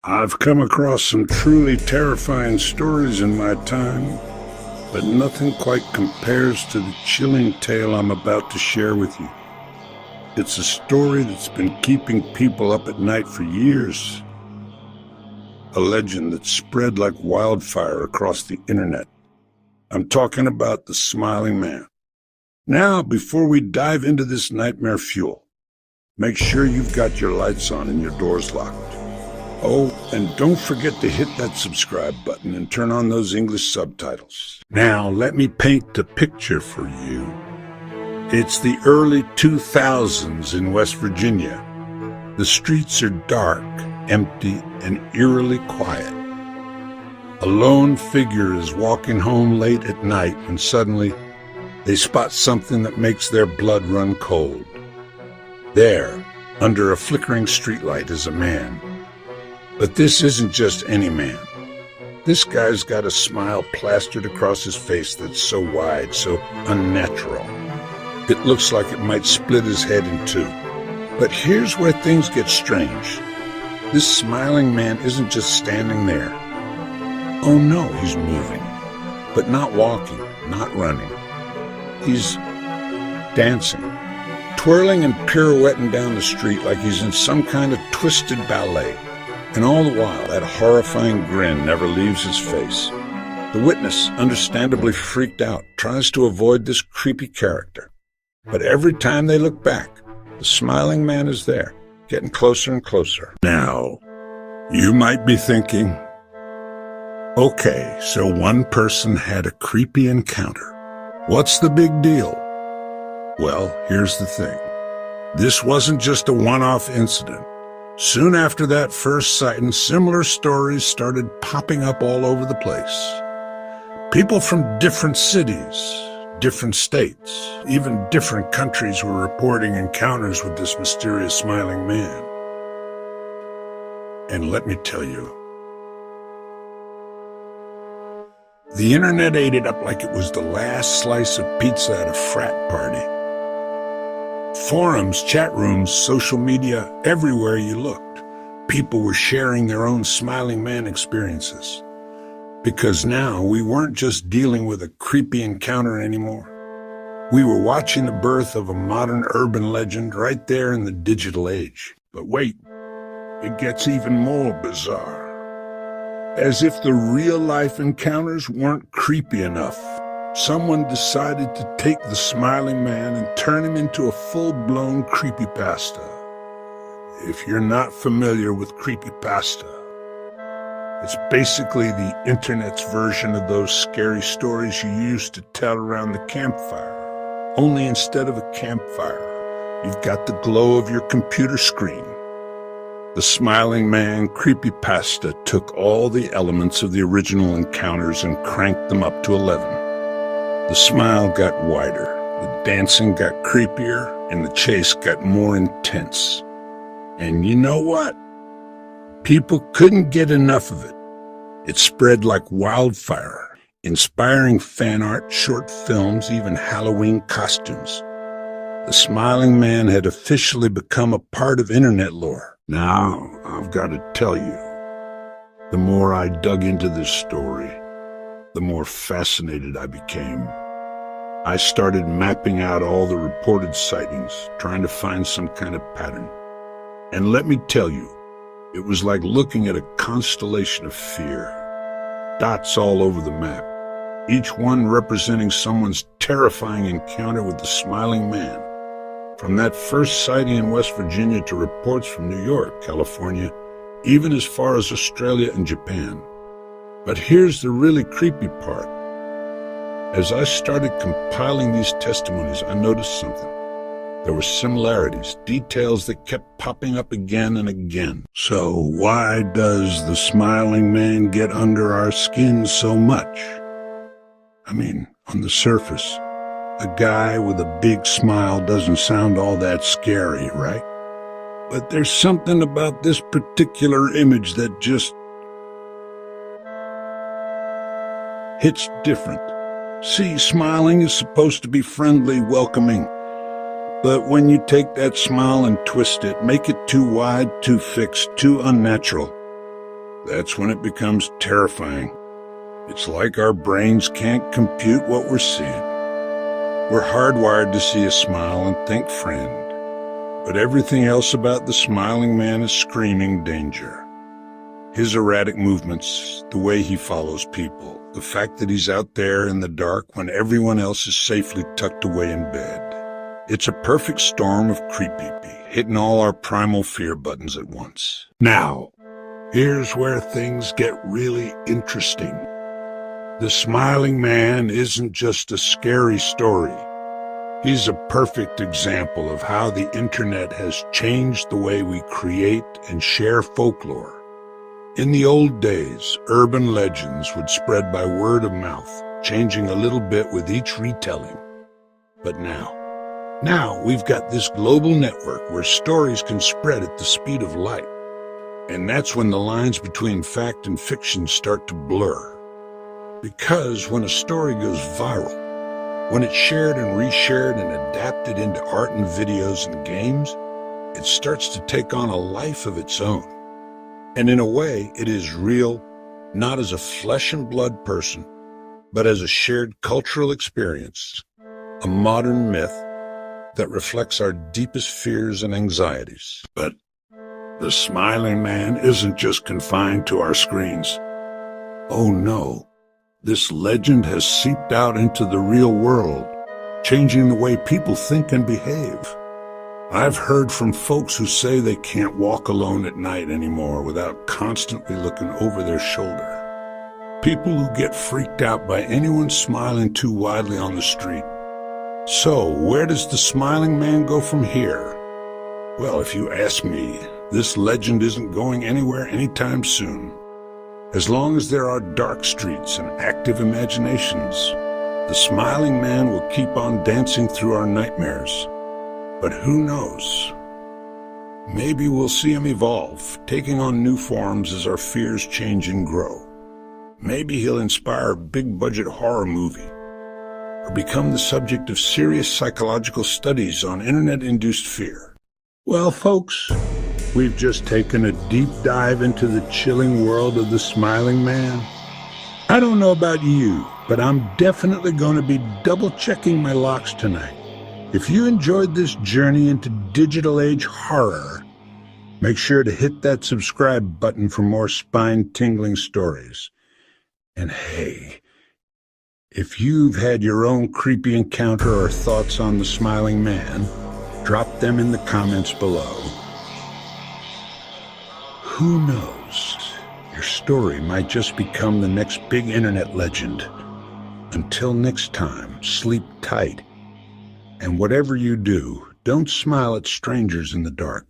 I've come across some truly terrifying stories in my time, but nothing quite compares to the chilling tale I'm about to share with you. It's a story that's been keeping people up at night for years. A legend that spread like wildfire across the internet. I'm talking about the Smiling Man. Now, before we dive into this nightmare fuel, make sure you've got your lights on and your doors locked. Oh, and don't forget to hit that subscribe button and turn on those English subtitles. Now, let me paint the picture for you. It's the early 2000s in West Virginia. The streets are dark, empty, and eerily quiet. A lone figure is walking home late at night when suddenly they spot something that makes their blood run cold. There, under a flickering streetlight, is a man. But this isn't just any man. This guy's got a smile plastered across his face that's so wide, so unnatural. It looks like it might split his head in two. But here's where things get strange. This smiling man isn't just standing there. Oh no, he's moving. But not walking, not running. He's dancing, twirling and pirouetting down the street like he's in some kind of twisted ballet. And all the while, that horrifying grin never leaves his face. The witness, understandably freaked out, tries to avoid this creepy character. But every time they look back, the smiling man is there, getting closer and closer. Now, you might be thinking, okay, so one person had a creepy encounter. What's the big deal? Well, here's the thing. This wasn't just a one-off incident. Soon after that first sighting, similar stories started popping up all over the place. People from different cities, different states, even different countries were reporting encounters with this mysterious smiling man. And let me tell you, the internet ate it up like it was the last slice of pizza at a frat party. Forums, chat rooms, social media, everywhere you looked, people were sharing their own smiling man experiences. Because now we weren't just dealing with a creepy encounter anymore. We were watching the birth of a modern urban legend right there in the digital age. But wait, it gets even more bizarre. As if the real-life encounters weren't creepy enough, someone decided to take the smiling man and turn him into a full-blown creepypasta. If you're not familiar with creepypasta, it's basically the internet's version of those scary stories you used to tell around the campfire. Only instead of a campfire, you've got the glow of your computer screen. The Smiling Man creepypasta took all the elements of the original encounters and cranked them up to 11. The smile got wider, the dancing got creepier, and the chase got more intense. And you know what? People couldn't get enough of it. It spread like wildfire, inspiring fan art, short films, even Halloween costumes. The Smiling Man had officially become a part of internet lore. Now, I've got to tell you, the more I dug into this story, the more fascinated I became. I started mapping out all the reported sightings, trying to find some kind of pattern. And let me tell you, it was like looking at a constellation of fear. Dots all over the map, each one representing someone's terrifying encounter with the Smiling Man. From that first sighting in West Virginia to reports from New York, California, even as far as Australia and Japan. But here's the really creepy part. As I started compiling these testimonies, I noticed something. There were similarities, details that kept popping up again and again. So why does the Smiling Man get under our skin so much? I mean, on the surface, a guy with a big smile doesn't sound all that scary, right? But there's something about this particular image that just hits different. See, smiling is supposed to be friendly, welcoming. But when you take that smile and twist it, make it too wide, too fixed, too unnatural, that's when it becomes terrifying. It's like our brains can't compute what we're seeing. We're hardwired to see a smile and think friend, but everything else about the smiling man is screaming danger. His erratic movements, the way he follows people, the fact that he's out there in the dark when everyone else is safely tucked away in bed. It's a perfect storm of creepy, hitting all our primal fear buttons at once. Now, here's where things get really interesting. The smiling man isn't just a scary story. He's a perfect example of how the internet has changed the way we create and share folklore. In the old days, urban legends would spread by word of mouth, changing a little bit with each retelling. But now we've got this global network where stories can spread at the speed of light. And that's when the lines between fact and fiction start to blur. Because when a story goes viral, when it's shared and reshared and adapted into art and videos and games, it starts to take on a life of its own. And in a way, it is real, not as a flesh and blood person, but as a shared cultural experience, a modern myth that reflects our deepest fears and anxieties. But the smiling man isn't just confined to our screens. Oh no, this legend has seeped out into the real world, changing the way people think and behave. I've heard from folks who say they can't walk alone at night anymore without constantly looking over their shoulder. People who get freaked out by anyone smiling too widely on the street. So, where does the smiling man go from here? Well, if you ask me, this legend isn't going anywhere anytime soon. As long as there are dark streets and active imaginations, the smiling man will keep on dancing through our nightmares. But who knows? Maybe we'll see him evolve, taking on new forms as our fears change and grow. Maybe he'll inspire a big-budget horror movie, or become the subject of serious psychological studies on internet-induced fear. Well, folks, we've just taken a deep dive into the chilling world of the smiling man. I don't know about you, but I'm definitely going to be double-checking my locks tonight. If you enjoyed this journey into digital age horror, make sure to hit that subscribe button for more spine-tingling stories. And hey, if you've had your own creepy encounter or thoughts on the smiling man, drop them in the comments below. Who knows? Your story might just become the next big internet legend. Until next time, sleep tight. And whatever you do, don't smile at strangers in the dark.